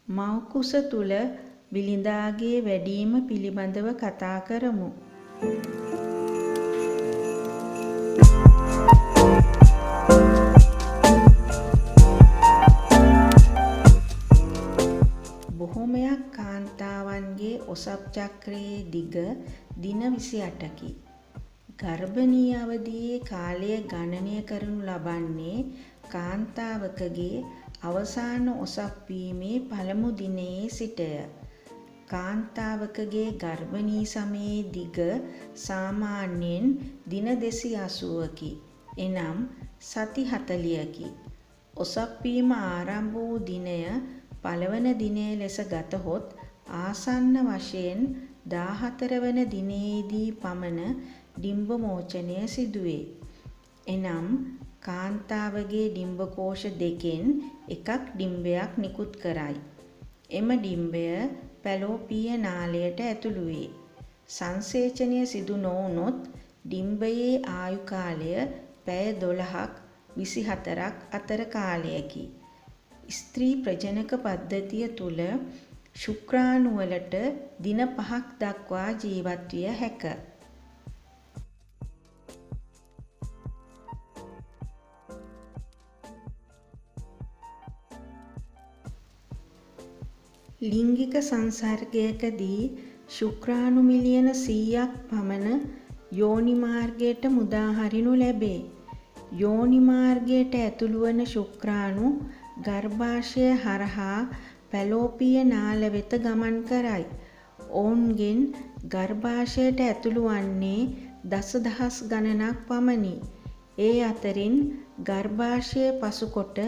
මව්කුස තුල බිලිඳාගේ වැඩීම පිළිබඳව කතා කරමු. බොහොමයක් කාන්තාවන්ගේ ඔසප් චක්‍රයේ දිග දින 28කි. ගර්භණී අවධියේ කාලය ගණනය කරනු ලබන්නේ කාන්තාවකගේ අවසාන ඔසප් වීමේ පළමු දිනයේ සිටය. කාන්තාවකගේ ගර්භණී සමයේ දිග සාමාන්‍යයෙන් දින 280කි. එනම් සති 40කි. ඔසප් වීම ආරම්භ වූ දිනය පළවන දිනය ලෙස ගතහොත් ආසන්න වශයෙන් 14 වන දිනයේදී පමණ ඩිම්බ මෝචනය සිදුවේ. එනම් කාන්තාවගේ ඩිම්බකෝෂ දෙකෙන් එකක් ඩිම්බයක් නිකුත් කරයි. එම ඩිම්බය පැලෝපීය නාලයට ඇතුළු වේ. සංසේචනය සිදු නොවුනොත් ඩිම්බයේ ආයු කාලය පැය 12ක් 24ක් අතර කාලයකි. ස්ත්‍රී ප්‍රජනක පද්ධතිය තුළ ශුක්‍රාණුවලට දින 5ක් දක්වා ජීවත් විය හැක. ලිංගික සංසර්ගයකදී ශුක්‍රාණු මිලියන 100ක් පමණ යෝනි මාර්ගයට මුදා හරිනු ලැබේ. යෝනි මාර්ගයට ඇතුළු වන ශුක්‍රාණු ගර්භාෂය හරහා පැලෝපීය නාල වෙත ගමන් කරයි. ඔවුන්ගෙන් ගර්භාෂයට ඇතුළු වන්නේ දසදහස් ගණනක් පමණි. ඒ අතරින් ගර්භාෂය පසුකොට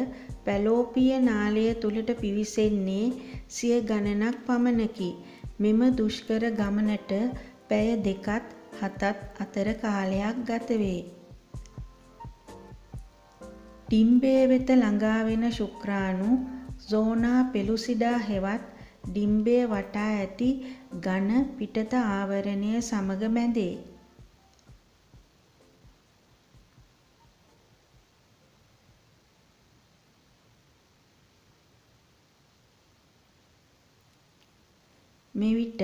පැලෝපීය නාලය තුළට පිවිසෙන්නේ සිය ගණනක් පමණකි. මෙම දුෂ්කර ගමනට පැය 2ත් 7ත් අතර කාලයක් ගත වේ. ඩිම්බය වෙත ළඟා වෙන ශුක්‍රාණු සෝනා පෙලුසිඩා හෙවත් ඩිම්බය වටා ඇති ඝන පිටත ආවරණය සමග බැඳේ. මෙවිට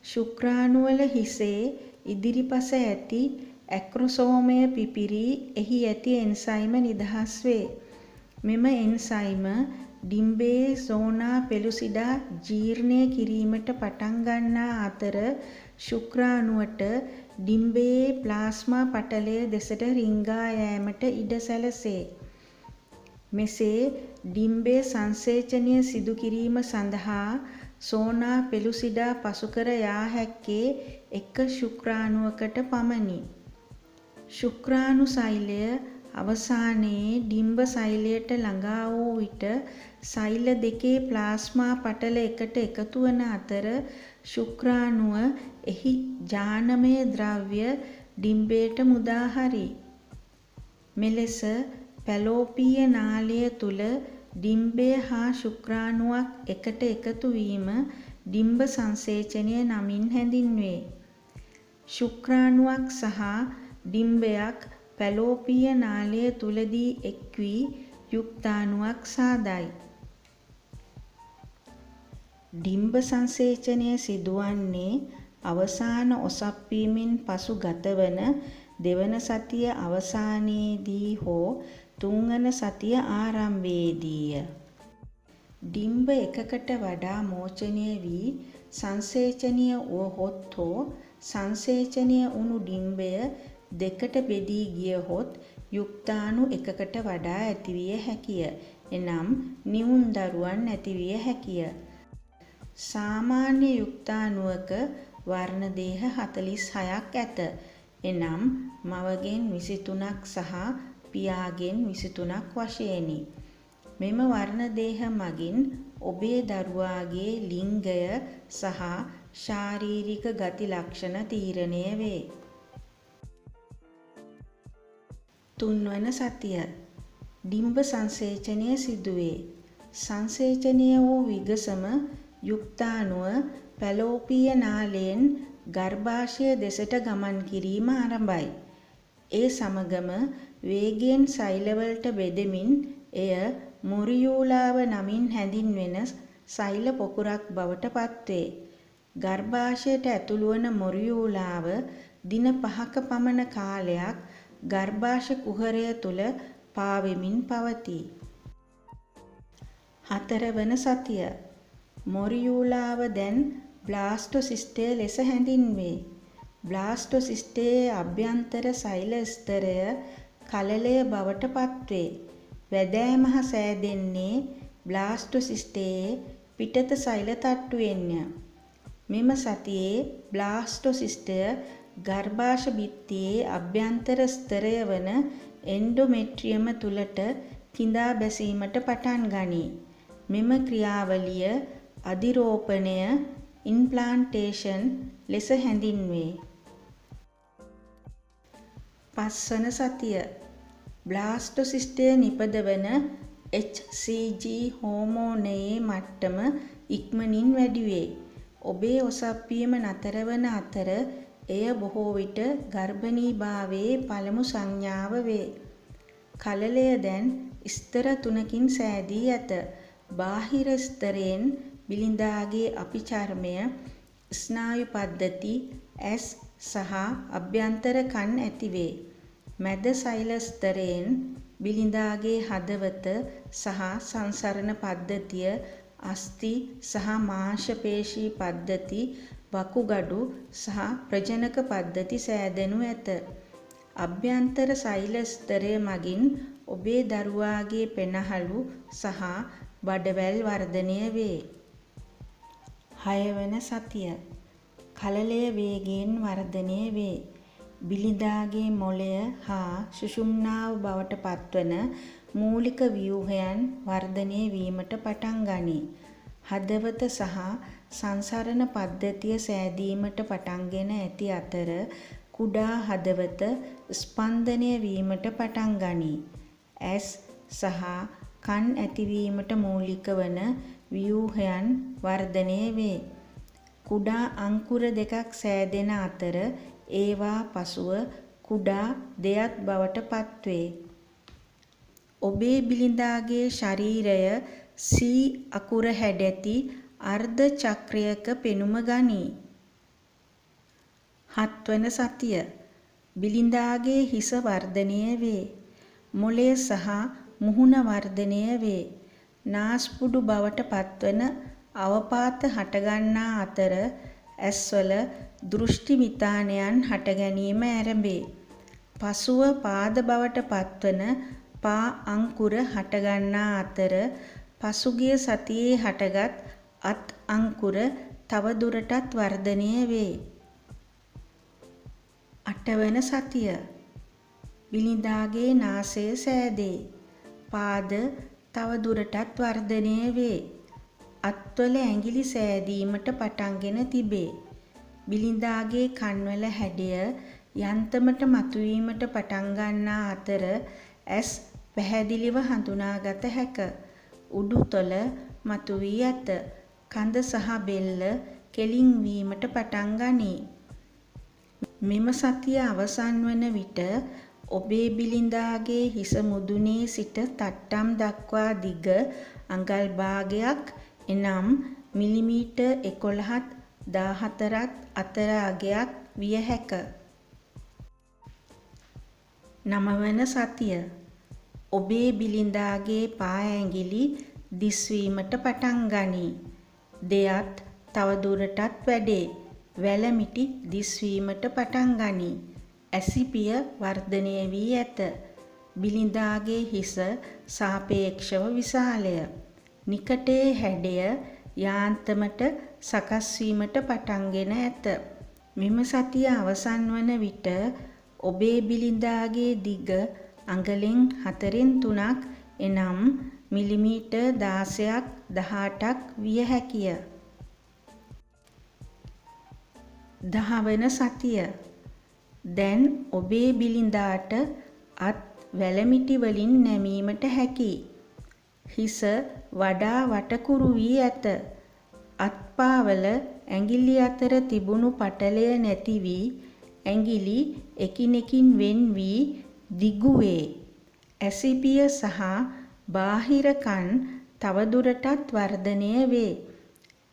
ශුක්‍රාණුවල හිසේ ඉදිරිපස ඇති ඇක්‍රොසෝමය පිපිරී එහි ඇති එන්සයිම නිදහස් වේ. මෙම එන්සයිම ඩිම්බයේ සෝනා පෙලුසිඩා ජීර්ණය කිරීමට පටන් ගන්නා අතර ශුක්‍රාණුවට ඩිම්බයේ ප්ලාස්මා පටලය දෙසට රිංගා යෑමට ඉඩ සැලසේ. මෙසේ ඩිම්බය සංසේචනය සිදු කිරීම සඳහා සෝනා පෙලුසිඩා පසුකර යා හැක්කේ එක ශුක්‍රාණුවකට පමණි. ශුක්‍රාණු සෛලය අවසානයේ ඩිම්බ සෛලයට ළඟා වූ විට සෛල දෙකේ ප්ලාස්මා පටල එකට එකතු වන අතර ශුක්‍රාණුව එහි ජානමය ද්‍රව්‍ය ඩිම්බයට මුදා හරියි. මෙලෙස පැලෝපීය නාලය තුළ ඩිම්බය හා ශුක්‍රාණුවක් එකට එකතු වීම ඩිම්බ සංසේචනය නමින් හැඳින්වේ. ශුක්‍රාණුවක් සහ ඩිම්බයක් පැලෝපීය නාලය තුලදී එක් වී යුක්තාණුවක් සාදයි. ඩිම්බ සංසේචනය සිදුවන්නේ අවසාන ඔසප් වීමෙන් පසු ගතවන දෙවන සතිය අවසානයේදී හෝ තුන්වන සතිය ආරම්භයේදීය. ඩිම්බ එකකට වඩා මෝචනය වී සංසේචනය වුවහොත් හෝ සංසේචනය වුණු ඩිම්බය දෙකට බෙදී ගියහොත් යුක්තාණු එකකට වඩා ඇතිවිය හැකිය. එනම් නිවුන් දරුවන් ඇතිවිය හැකිය. සාමාන්‍ය යුක්තාණුවක වර්ණ දේහ 46ක් ඇත. එනම් මවගෙන් 23ක් සහ පියාගෙන් 23ක් වශයෙනි. මෙම වර්ණ දේහ මගින් ඔබේ දරුවාගේ ලිංගය සහ ශාරීරික ගති ලක්ෂණ තීරණය වේ. තුන්වන සතිය ඩිම්බ සංසේචනය සිදුවේ. සංසේචනය වූ විගසම යුක්තාණුව පැලෝපීය නාලයෙන් ගර්භාෂය දෙසට ගමන් කිරීම ආරම්භයි. ඒ සමගම වේගයෙන් සෛලවලට බෙදෙමින් එය මොරියුලාව නමින් හැඳින්වෙන සෛල පොකුරක් බවට පත්වේ. ගර්භාෂයට ඇතුළු වන මොරියුලාව දින 5ක පමණ කාලයක් ගර්භාෂ කුහරය තුල පාවෙමින් පවතී. 4 වන සතිය මොරියුලාව දැන් බ්ලාස්ටොසිස්ටය ලෙස හැඳින්වේ. බ්ලාස්ටොසිස්ටයේ අභ්‍යන්තර සෛල ස්තරය කලලය බවට පත්වේ. වැදෑම හා සෑදෙන්නේ බ්ලාස්ටොසිස්ටයේ පිටත සෛල තට්ටුවෙන්ය. මෙම සතියේ බ්ලාස්ටොසිස්ටය ගර්භාෂ බිත්තියේ අභ්‍යන්තර ස්තරය වන එන්ඩොමෙට්‍රියම තුළට කිඳා බැසීමට පටන් ගනී. මෙම ක්‍රියාවලිය අධිරෝපණය ඉම්ප්ලාන්ටේෂන් ලෙස හැඳින්වේ. 5 වන සතිය බ්ලාස්ටොසිස්ටය නිපදවන HCG හෝමෝනයේ මට්ටම ඉක්මනින් වැඩි වේ. ඔබේ ඔසප්පීම නතර වන අතර එය බොහෝ විට ගර්භණීභාවයේ පළමු සංඥාව වේ. කලලය දැන් ස්තර 3කින් සෑදී ඇත. බාහිර ස්තරයෙන් බිලිඳාගේ අපිචර්මය, ස්නායු පද්ධති, ඇස් සහ අභ්‍යන්තර කන් ඇතිවේ. මැද සෛල ස්තරයෙන් බිලිඳාගේ හදවත සහ සංසරණ පද්ධතිය, අස්ථි සහ මාංශ පේශී පද්ධති, වකුගඩු සහ ප්‍රජනක පද්ධති සෑදෙනු ඇත. අභ්‍යන්තර සෛල ස්තරය මගින් ඔබේ දරුවාගේ පෙනහළු සහ බඩවැල් වර්ධනය වේ. 6 වන සතිය කලලය වේගයෙන් වර්ධනය වේ. බිලිඳාගේ මොළය හා සුෂුම්නාව බවට පත්වන මූලික ව්‍යූහයන් වර්ධනය වීමට පටන් ගනී. හදවත සහ සංසරණ පද්ධතිය සෑදීමට පටන්ගෙන ඇති අතර කුඩා හදවත ස්පන්දනය වීමට පටන් ගනී. ඇස් සහ කන් ඇතිවීමට මූලික වන ව්‍යූහයන් වර්ධනය වේ. කුඩා අංකුර දෙකක් සෑදෙන අතර ඒවා පසුව කුඩා දෙයක් බවට පත්වේ. ඔබේ බිලිඳාගේ ශරීරය C අකුර හැඩැති අර්ධ චක්‍රයක පෙනුම ගනී. 7 වන සතිය බිලිඳාගේ හිස වර්ධනය වේ. මොළය සහ මුහුණ වර්ධනය වේ. නාස්පුඩු බවට පත්වන අවපාත හටගන්නා අතර ඇස්වල දෘෂ්ටි විතානයන් හට ගැනීම ආරම්භේ. පසුව පාද බවට පත්වන පා අංකුර හටගන්නා අතර පසුගිය සතියේ හටගත් අත් අංකුර තව දුරටත් වර්ධනය වේ. 8 වන සතිය බිලිඳාගේ නාසය සෑදේ. පාද තව දුරටත් වර්ධනය වේ. අත්වල ඇඟිලි සෑදීමට පටන්ගෙන තිබේ. බිලිඳාගේ කන්වල හැඩය යන්තමට මතුවීමට පටන් ගන්නා අතර ඇස් පැහැදිලිව හඳුනාගත හැක. උඩුතොල මතුවී ඇත. කඳ සහ බෙල්ල කෙලින් වීමට පටන් ගනී. මෙම සතිය අවසන් වන විට ඔබේ බිලිඳාගේ හිස මුදුනේ සිට තට්ටම් දක්වා දිග අඟල් භාගයක් එනම් මිලිමීටර් 11ත් 14ත් අතර අගයක් විය හැක. 9 වන සතිය ඔබේ බිලිඳාගේ පා ඇඟිලි දිස්වීමට පටන් ගනී. දෙයත් තව දුරටත් වැඩේ. වැලමිටි දිස්වීමට පටන් ගනී. ඇසිපිය වර්ධනය වී ඇත. බිලිඳාගේ හිස සාපේක්ෂව විශාලය. නිකටයේ හැඩය යාන්තමට සකස් වීමට පටන්ගෙන ඇත. මෙම සතිය අවසන් වන විට ඔබේ බිලිඳාගේ දිග අඟලෙන් 4න් 3ක් එනම් මිලිමීටර් 16ක් 18ක් විය හැකිය. 10 වන සතිය දැන් ඔබේ බිලිඳාට අත් වැලමිටි වලින් නැමීමට හැකි. හිස වඩා වටකුරු වී ඇත. අත්පාවල ඇඟිලි අතර තිබුණු පටලය නැති වී ඇඟිලි එකිනෙකින් වෙන් වී දිගු වේ. ඇසිපිය සහ බාහිර කන් තවදුරටත් වර්ධනය වේ.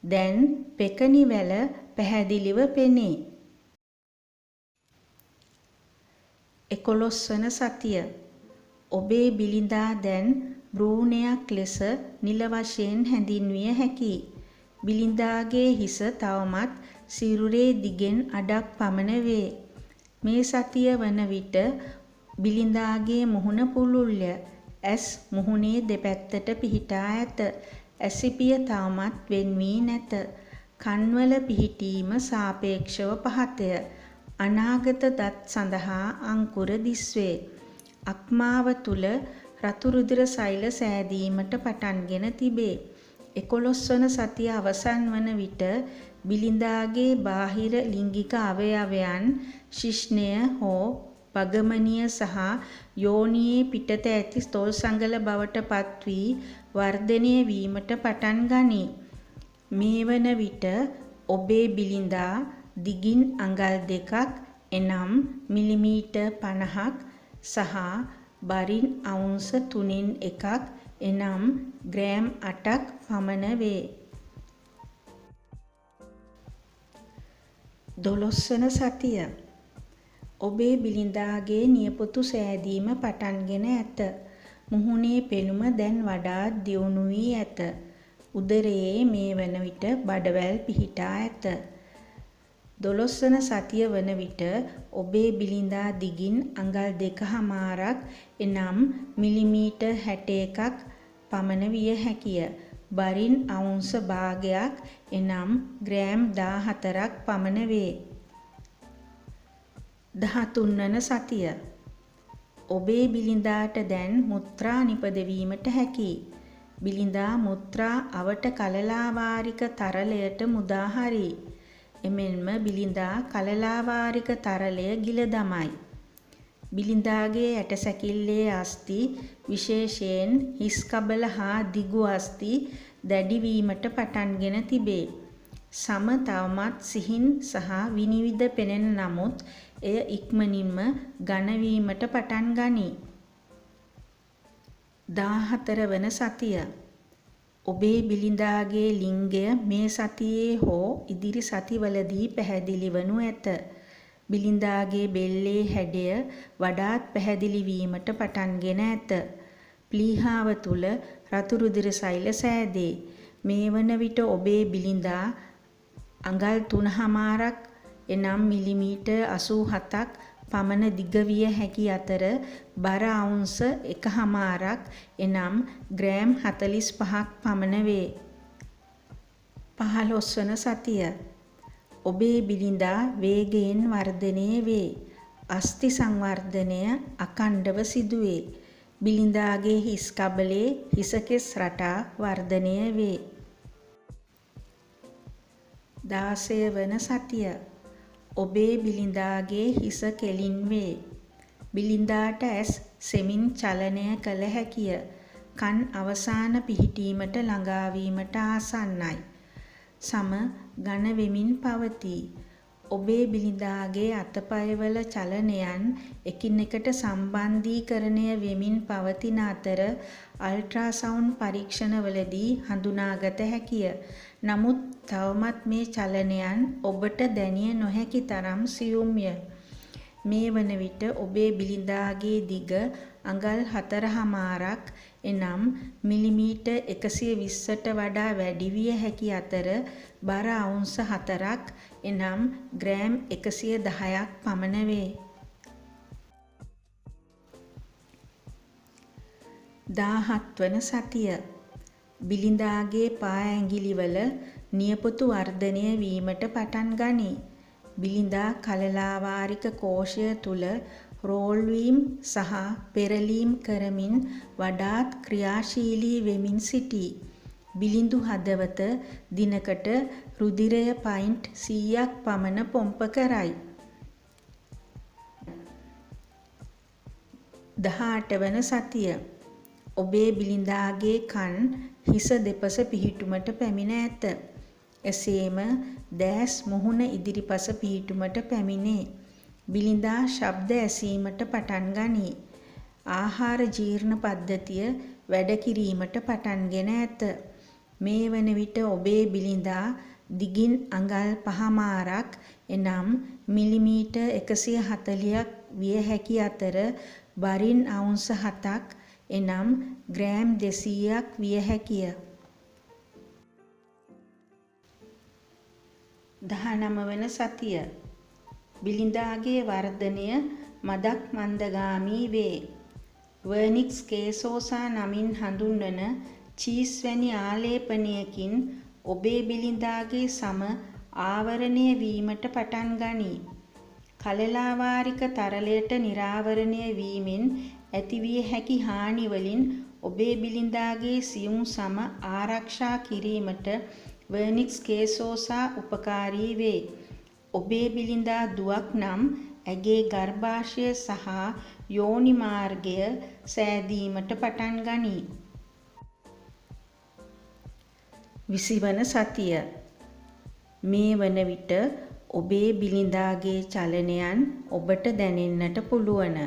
දැන් පෙකණි වැල පැහැදිලිව පෙනේ. 11 වන සතිය. ඔබේ බිලිඳා දැන් භ්‍රූණයක් ලෙස නිල වශයෙන් හැඳින්විය හැකියි. බිලිඳාගේ හිස තවමත් සිරුරේ දිගෙන් අඩක් පමණ වේ. මේ සතිය වන විට බිලිඳාගේ මුහුණ පුළුල්ය. ඇස් මුහුණේ දෙපැත්තට පිහිටා ඇත. ඇසිපිය තවමත් වෙන් වී නැත. කන්වල පිහිටීම සාපේක්ෂව පහතය. අනාගත දත් සඳහා අංකුර දිස්වේ. අක්මාව තුල රතු රුධිර සෛල සෑදීමට පටන්ගෙන තිබේ. 11 වන සතිය අවසන් වන විට බිලිඳාගේ බාහිර ලිංගික අවයවයන් ශිශ්නය හෝ පගමනිය සහ යෝනියේ පිටත ඇති ස්තොල් සඟල බවට පත් වී වර්ධනය වීමට පටන් ගනී. මේ වන විට ඔබේ බිලිඳා දිගින් අඟල් 2ක් එනම් මිලිමීටර් 50ක් සහ බරින් අවුන්ස 3න් 1ක් එනම් ග්‍රෑම් 8ක් පමණ වේ. 12 වන සතිය. ඔබේ බිලිඳාගේ නියපොතු සෑදීම පටන්ගෙන ඇත. මුහුණේ පෙනුම දැන් වඩාත් දියුණු වී ඇත. උදරයේ මේ වන විට බඩවැල් පිහිටා ඇත. 12 වන සතිය වන විට ඔබේ බිලිඳා දිගින් අඟල් 2.5ක් එනම් මිලිමීටර් 61ක් පමණ විය හැකිය. බරින් අවුන්ස භාගයක් එනම් ග්‍රෑම් 14ක් පමණ වේ. 13 වන සතිය. ඔබේ බිලිඳාට දැන් මුත්‍රා නිපදවීමට හැකියි. බිලිඳා මුත්‍රා අවට කලලාවාරික තරලයට මුදා හරියි. එමෙන්ම බිලිඳා කලලාවාරික තරලය ගිල දමයි. බිලිඳාගේ ඇටසැකිල්ලේ අස්ථි විශේෂයෙන් හිස් කබල හා දිගු අස්ථි දැඩි වීමට පටන්ගෙන තිබේ. සම තවමත් සිහින් සහ විනිවිද පෙනෙන නමුත් එය ඉක්මනින්ම ඝන වීමට පටන් ගනී. 14 වන සතිය. ඔබේ බිලිඳාගේ ලිංගය මේ සතියේ හෝ ඉදිරි සතිවලදී පැහැදිලි වනු ඇත. බිලිඳාගේ බෙල්ලේ හැඩය වඩාත් පැහැදිලි වීමට පටන්ගෙන ඇත. ප්ලීහාව තුල රතු රුධිර සෛල සෑදේ. මේ වන විට ඔබේ බිලිඳා අඟල් 3.5ක් එනම් මිලිමීටර් 87ක් පමණ දිග විය හැකි අතර බර අවුන්ස 1.5ක් එනම් ග්‍රෑම් 45ක් පමණ වේ. 15 වන සතිය. ඔබේ බිලිඳා වේගයෙන් වර්ධනය වේ. අස්ථි සංවර්ධනය අඛණ්ඩව සිදුවේ. බිලිඳාගේ හිස් කබලේ හිසකෙස් රටා වර්ධනය වේ. 16 වන සතිය. ඔබේ බිලිඳාගේ හිස කෙලින් වේ. බිලිඳාට ඇස් සෙමින් චලනය කළ හැකිය. කන් අවසාන පිහිටීමට ළඟා වීමට ආසන්නයි. සම ඝන වෙමින් පවතී. ඔබේ බිලිඳාගේ අතපයවල චලනයන් එකිනෙකට සම්බන්ධීකරණය වෙමින් පවතින අතර අල්ට්‍රාසවුන්ඩ් පරීක්ෂණවලදී හඳුනාගත හැකිය. නමුත් තවමත් මේ චලනයන් ඔබට දැනිය නොහැකි තරම් සියුම්ය. මේ වන විට ඔබේ බිලිඳාගේ දිග අඟල් 4.5ක් එනම් මිලිමීටර් 120ට වඩා වැඩි විය හැකි අතර බර අවුන්ස 4ක් එනම් ග්‍රෑම් 110ක් පමණ වේ. 17 වන සතිය. බිලිඳාගේ පා ඇඟිලිවල නියපොතු වර්ධනය වීමට පටන් ගනී. බිලිඳා කලලාවාරික කෝෂය තුල රෝල්වීම් සහ පෙරලීම් කරමින් වඩාත් ක්‍රියාශීලී වෙමින් සිටී. බිලිඳු හදවත දිනකට රුධිරය පයින්ට් 100ක් පමණ පොම්ප කරයි. 18 වන සතිය. ඔබේ බිලිඳාගේ කන් හිස දෙපස පිහිටුමට පැමිණ ඇත. එසේම දැස් මුහුණ ඉදිරිපස පිහිටුමට පැමිණේ. බිලිඳා ශබ්ද ඇසීමට පටන් ගනී. ආහාර ජීර්ණ පද්ධතිය වැඩ කිරීමට පටන්ගෙන ඇත. මේ වන විට ඔබේ බිලිඳා දිගින් අඟල් 5මාරක් එනම් මිලිමීටර් 140ක් විය හැකි අතර බරින් අවුන්ස් 7ක් එනම් ග්‍රෑම් 200ක් විය හැකිය. 19 වන සතිය. බිලිඳාගේ වර්ධනය මදක් මන්දගාමී වේ. වර්නික්ස් කේසෝසා නමින් හඳුන්වන චීස් වැනි ආලේපනයකින් ඔබේ බිලිඳාගේ සම ආවරණය වීමට පටන් ගනී. කලලාවාරික තරලයට නිරාවරණය වීමෙන් ඇතිවිය හැකි හානි වලින් ඔබේ බිලිඳාගේ සියුම් සම ආරක්ෂා කිරීමට වර්නික්ස් කේසෝසා උපකාරී වේ. ඔබේ බිලිඳා දුවක් නම් ඇගේ ගර්භාෂය සහ යෝනි මාර්ගය සෑදීමට පටන් ගනී. 20 වන සතිය. මේ වන විට ඔබේ බිලිඳාගේ චලනයන් ඔබට දැනෙන්නට පුළුවන්.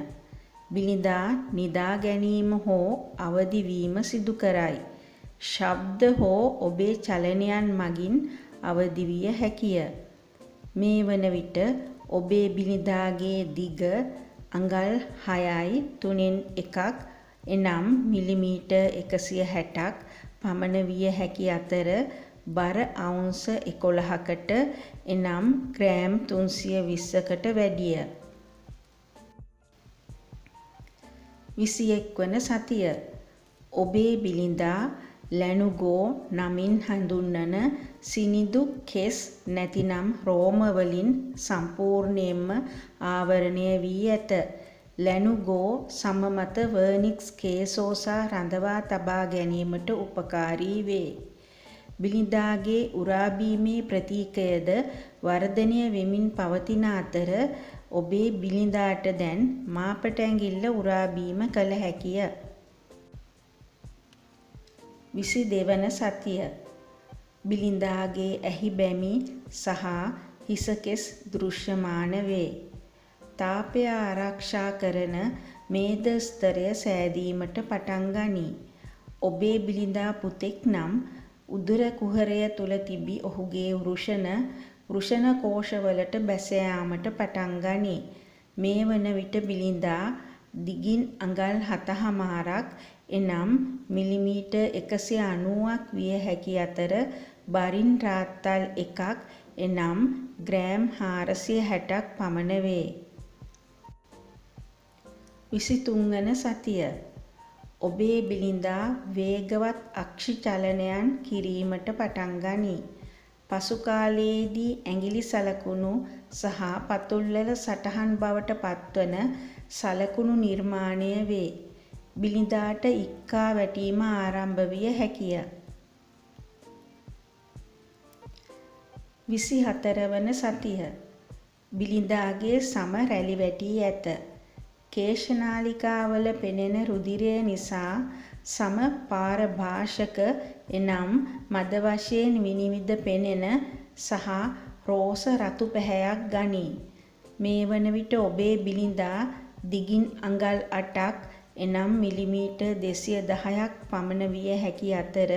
බිලිඳා නිදා ගැනීම හෝ අවදි වීම සිදු කරයි. ශබ්ද හෝ ඔබේ චලනයන් මගින් අවදි විය හැකිය. මේ වන විට ඔබේ බිලිඳාගේ දිග අඟල් 6යි 3න් 1ක් එනම් මිලිමීටර් 160ක් පමණ විය හැකි අතර බර අවුන්ස් 11කට එනම් ග්‍රෑම් 320කට වැඩිය. 21 වන සතිය. ඔබේ බිලිඳා ලැනුගෝ නමින් හඳුන්වන සිනිඳු කෙස් නැතිනම් රෝම වලින් සම්පූර්ණයෙන්ම ආවරණය වී ඇත. ලැනුගෝ සම මත වර්නික්ස් කේසෝසා රඳවා තබා ගැනීමට උපකාරී වේ. බිලිඳාගේ උරාබීමේ ප්‍රතීකයද වර්ධනය වෙමින් පවතින අතර ඔබේ බිලිඳාට දැන් මාපට ඇඟිල්ල උරාබීම කළ හැකිය. 22 වන සතිය. බිලිඳාගේ ඇහි බැමි සහ හිසකෙස් දෘශ්‍යමාන වේ. තාපය ආරක්ෂා කරන මේද ස්තරය සෑදීමට පටන් ගනී. ඔබේ බිලිඳා පුතෙක් නම් උදර කුහරය තුල තිබී ඔහුගේ වෘෂණ කෝෂවලට බැස යාමට පටන් ගනී. මේ වන විට බිලිඳා දිගින් අඟල් 7මාරක් එනම් මිලිමීටර් 190ක් විය හැකි අතර බරින් රාත්තල් 1ක් එනම් ග්‍රෑම් 460ක් පමණ වේ. 23 වන සතිය. ඔබේ බිලිඳා වේගවත් අක්ෂි චලනයන් කිරීමට පටන් ගනී. පසු කාලයේදී ඇඟිලි සලකුණු සහ පතුල්වල සටහන් බවට පත්වන සලකුණු නිර්මාණය වේ. බිලිඳාට ඉක්කා වැටීම ආරම්භ විය හැකිය. 24 වන සතිය. බිලිඳාගේ සම රැලි වැටී ඇත. කේශනාලිකාවල පෙනෙන රුධිරය නිසා සම පාරභාෂක එනම් මද වශයෙන් විනිවිද පෙනෙන සහ රෝස රතු පැහැයක් ගනී. මේ වන විට ඔබේ බිලිඳා දිගින් අඟල් 8ක් එනම් මිලිමීටර් 210ක් පමණ විය හැකි අතර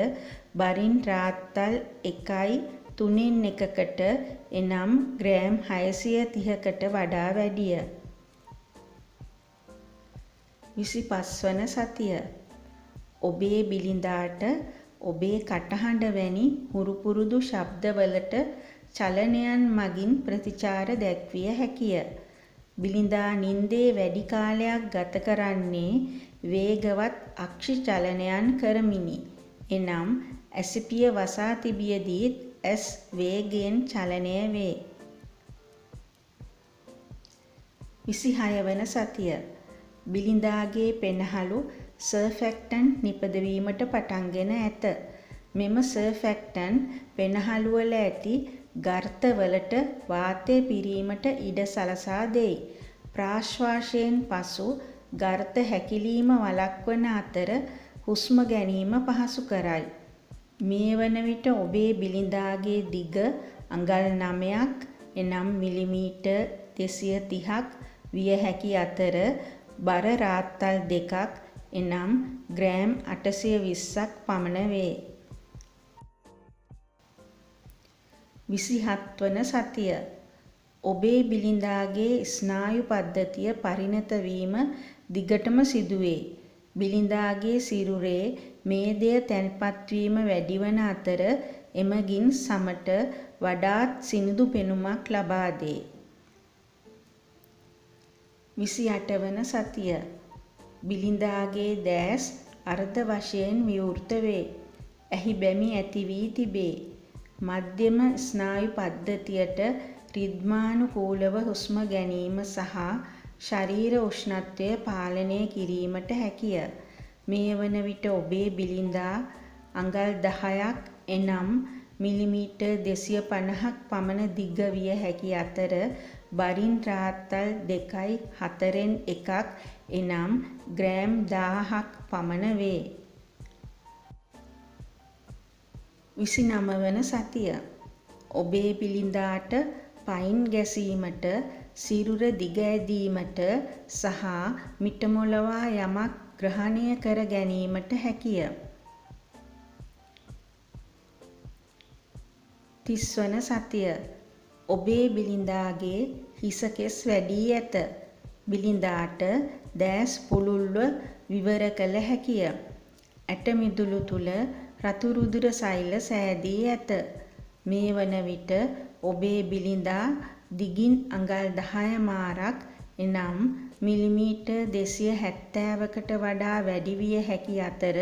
බරින් රාත්තල් 1යි 3න් 1කට එනම් ග්‍රෑම් 630කට වඩා වැඩිය. 25 වන සතිය. ඔබේ බිලිඳාට ඔබේ කටහඬ වැනි හුරු පුරුදු ශබ්දවලට චලනයන් මගින් ප්‍රතිචාර දැක්විය හැකිය. බිලිඳා නින්දේ වැඩි කාලයක් ගත කරන්නේ වේගවත් අක්ෂි චලනයන් කරමිනි. එනම් ඇසිපිය වසා තිබියදීත් ඇස් වේගයෙන් චලනය වේ. 26 වන සතිය. බිලිඳාගේ පෙනහළු සර්ෆැක්ටන් නිපදවීමට පටන්ගෙන ඇත. මෙම සර්ෆැක්ටන් පෙනහළු වල ඇති ගර්තවලට වාතය පිරීමට ඉඩ සලසා දෙයි. ප්‍රාශ්වාසයෙන් පසු ගර්ත හැකිලීම වළක්වන අතර හුස්ම ගැනීම පහසු කරයි. මේ වන විට ඔබේ බිලිඳාගේ දිග අඟල් 9ක් එනම් මිලිමීටර් 230ක් විය හැකි අතර බර රාත්තල් 2ක් එනම් ග්‍රෑම් 820ක් පමණ වේ. 27 වන සතිය. ඔබේ බිලිඳාගේ ස්නායු පද්ධතිය පරිණත වීම දිගටම සිදුවේ. බිලිඳාගේ සිරුරේ මේදය තැන්පත් වීම වැඩිවන අතර එමගින් සමට වඩාත් සිනිඳු පෙනුමක් ලබා දේ. 28 වන සතිය. බිලිඳාගේ දැස් අර්ධ වශයෙන් විවෘත වේ. ඇහි බැමි ඇති වී තිබේ. මධ්‍යම ස්නායු පද්ධතියට රිද්මානුකූලව හුස්ම ගැනීම සහ ශරීර උෂ්ණත්වය පාලනය කිරීමට හැකිය. මේ වන විට ඔබේ බිලිඳා අඟල් 10ක් එනම් මිලිමීටර් 250ක් පමණ දිග විය හැකි අතර බරින් රාත්තල් 2.4න් එකක් එනම් ග්‍රෑම් 1000ක් පමණ වේ. 29 වන සතිය. ඔබේ බිලිඳාට පයින් ගැසීමට, සිරුර දිග ඇදීමට සහ මිටමොලවා යමක් ග්‍රහණය කර ගැනීමට හැකිය. 30 වන සතිය. ඔබේ බිලිඳාගේ හිස කෙස් වැඩී ඇත. බිලිඳාට දැස් පුළුල්ව විවර කළ හැකිය. ඇට මිදුළු තුල රතු රුධිර සෛල සෑදී ඇත. මේ වන විට ඔබේ බිලිඳා දිගින් අඟල් 10 මාරක් එනම් මිලිමීටර් 270කට වඩා වැඩි විය හැකි අතර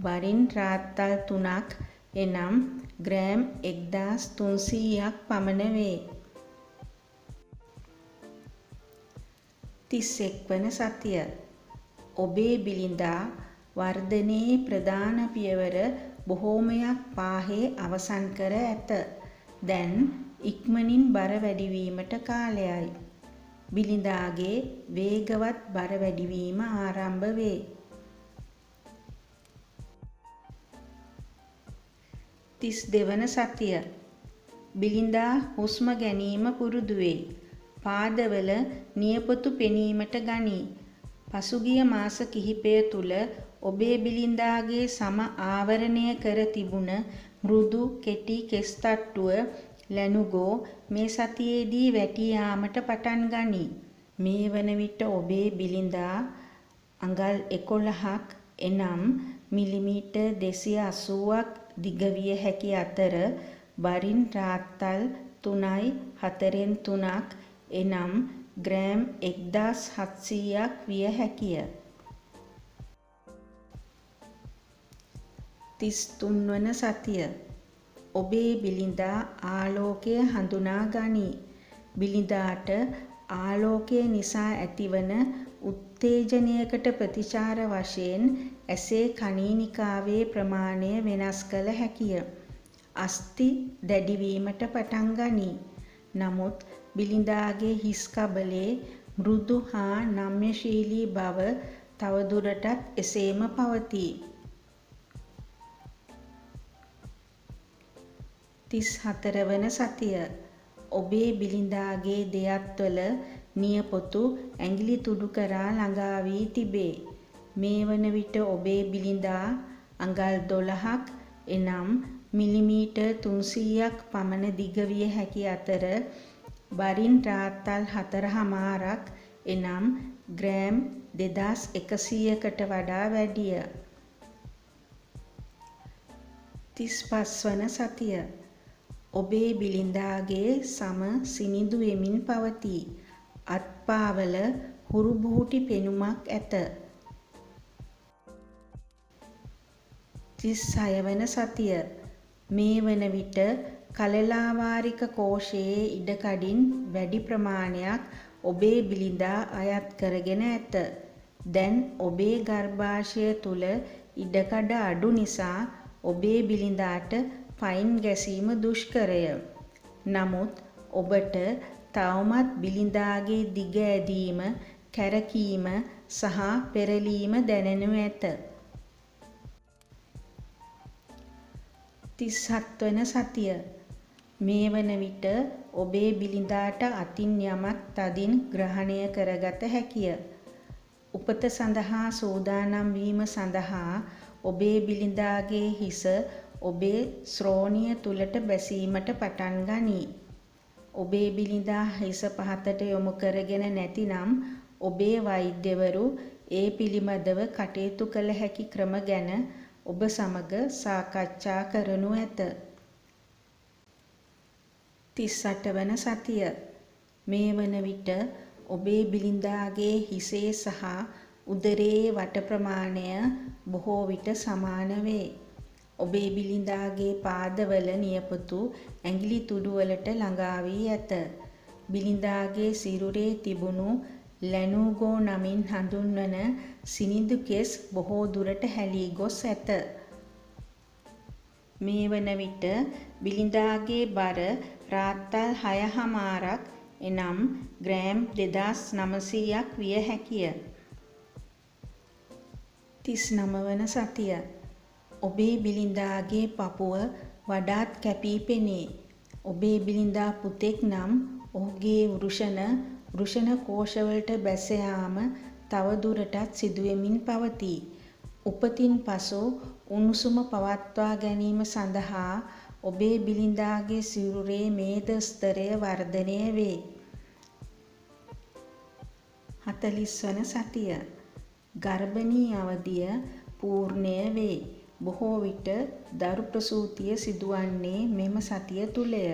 බරින් රාත්තල් 3ක් එනම් ග්‍රෑම් 1300ක් පමණ වේ. 31 වන සතිය. ඔබේ බිලිඳා වර්ධනයේ ප්‍රධාන පියවර බොහෝමයක් පාහේ අවසන් කර ඇත. දැන් ඉක්මනින් බර වැඩිවීමට කාලයයි. බිලිඳාගේ වේගවත් බර වැඩිවීම ආරම්භ වේ. 32 වන සතිය. බිලිඳා හුස්ම ගැනීම පුරුදු වේ. පාදවල නියපොතු පෙනීමට ගනී. පසුගිය මාස කිහිපය තුල ඔබේ බිලිඳාගේ සම ආවරණය කර තිබුණ මෘදු කෙටි කෙස් තට්ටුව ලැනුගෝ මේ සතියේදී වැටී යාමට පටන් ගනී. මේ වන විට ඔබේ බිලිඳා අඟල් 11ක් එනම් මිලිමීටර් 280ක් දිග විය හැකි අතර බරින් රාත්තල් 3.4න් 3ක් එනම් ග්‍රෑම් 1700ක් විය හැකිය. 33 වන සතිය. ඔබේ බිලිඳා ආලෝකය හඳුනා ගනී. බිලිඳාට ආලෝකය නිසා ඇතිවන උත්තේජනයකට ප්‍රතිචාර වශයෙන් ඇසේ කණීනිකාවේ ප්‍රමාණය වෙනස් කළ හැකිය. අස්ථි දැඩිවීමට පටන් ගනී. නමුත් බිලිඳාගේ හිස් කබලේ මෘදු හා නම්‍යශීලී බව තවදුරටත් එසේම පවතී. 34 වන සතිය. ඔබේ බිලිඳාගේ දෙයත්වල නියපොතු ඇඟිලි තුඩු කරා ළඟා වී තිබේ. මේ වන විට ඔබේ බිලිඳා අඟල් 12ක් එනම් මිලිමීටර් 300ක් පමණ දිග විය හැකි අතර බරින් රාත්තල් 4.5ක් එනම් ග්‍රෑම් 2100කට වඩා වැඩිය. 35 වන සතිය. ඔබේ බිලිඳාගේ සම සිනිඳු වෙමින් පවතී. අත්පාවල හුරු බුහුටි පෙනුමක් ඇත. 36 වන සතිය. මේ වන විට කලලාවාරික කෝෂයේ ඉඩකඩින් වැඩි ප්‍රමාණයක් ඔබේ බිලිඳා අයත් කරගෙන ඇත. දැන් ඔබේ ගර්භාෂය තුල ඉඩකඩ අඩු නිසා ඔබේ බිලිඳාට පයින් ගැසීම දුෂ්කරය. නමුත් ඔබට තවමත් බිලිඳාගේ දිග ඇදීම, කැරකීම සහ පෙරලීම දැනෙනු ඇත. 37 වන සතිය. මේ වන විට ඔබේ බිලිඳාට අතින් යමක් තදින් ග්‍රහණය කරගත හැකිය. උපත සඳහා සූදානම් වීම සඳහා ඔබේ බිරිඳාගේ හිස ඔබේ ශ්‍රෝණිය තුලට බැසීමට පටන් ගනී. ඔබේ බිරිඳා හිස පහතට යොමු කරගෙන නැතිනම් ඔබේ වෛද්‍යවරු ඒ පිළිබඳව කටයුතු කළ හැකි ක්‍රම ගැන ඔබ සමග සාකච්ඡා කරනු ඇත. 38 වන සතිය. මේ වන විට ඔබේ බිරිඳාගේ හිසේ සහ උදරයේ වට ප්‍රමාණය බොහෝ විට සමාන වේ. ඔබේ බිරිඳාගේ පාදවල නියපොතු ඇඟිලි තුඩු වලට ළඟා වී ඇත. බිරිඳාගේ සිරුරේ තිබුණු ලැනූගෝ නමින් හඳුන්වන සිනිඳු කෙස් බොහෝ දුරට හැලී ගොස් ඇත. මේ වන විට බිරිඳාගේ බර රාත්තල් 6.5ක් එනම් ග්‍රෑම් 2900ක් විය හැකිය. 39 වන සතිය. ඔබේ බිරිඳාගේ පපුව වඩාත් කැපී පෙනේ. ඔබේ බිරිඳා පුතෙක් නම් ඔහුගේ වෘෂණ කෝෂවලට බැස යාම තව දුරටත් සිදුවෙමින් පවතී. උපතින් පසු උණුසුම පවත්වා ගැනීම සඳහා ඔබේ බිරිඳාගේ සිරුරේ මේද ස්තරය වර්ධනය වේ. 40 වන සතිය. ගර්භණී අවධිය පූර්ණය වේ. බොහෝ විට දරු ප්‍රසූතිය සිදුවන්නේ මෙම සතිය තුලය.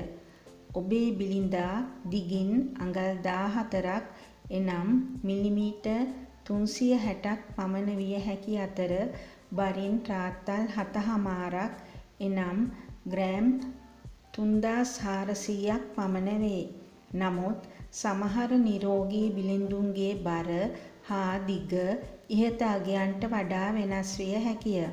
ඔබේ බිරිඳා දිගින් අඟල් 14ක් එනම් මිලිමීටර් 360ක් පමණ විය හැකි අතර බරින් රාත්තල් 7.5ක් එනම් ග්‍රෑම් 3400ක් පමණ වේ. නමුත් සමහර නිරෝගී බිරිඳුන්ගේ බර හා දිග ඉහත අගයන්ට වඩා වෙනස් විය හැකිය.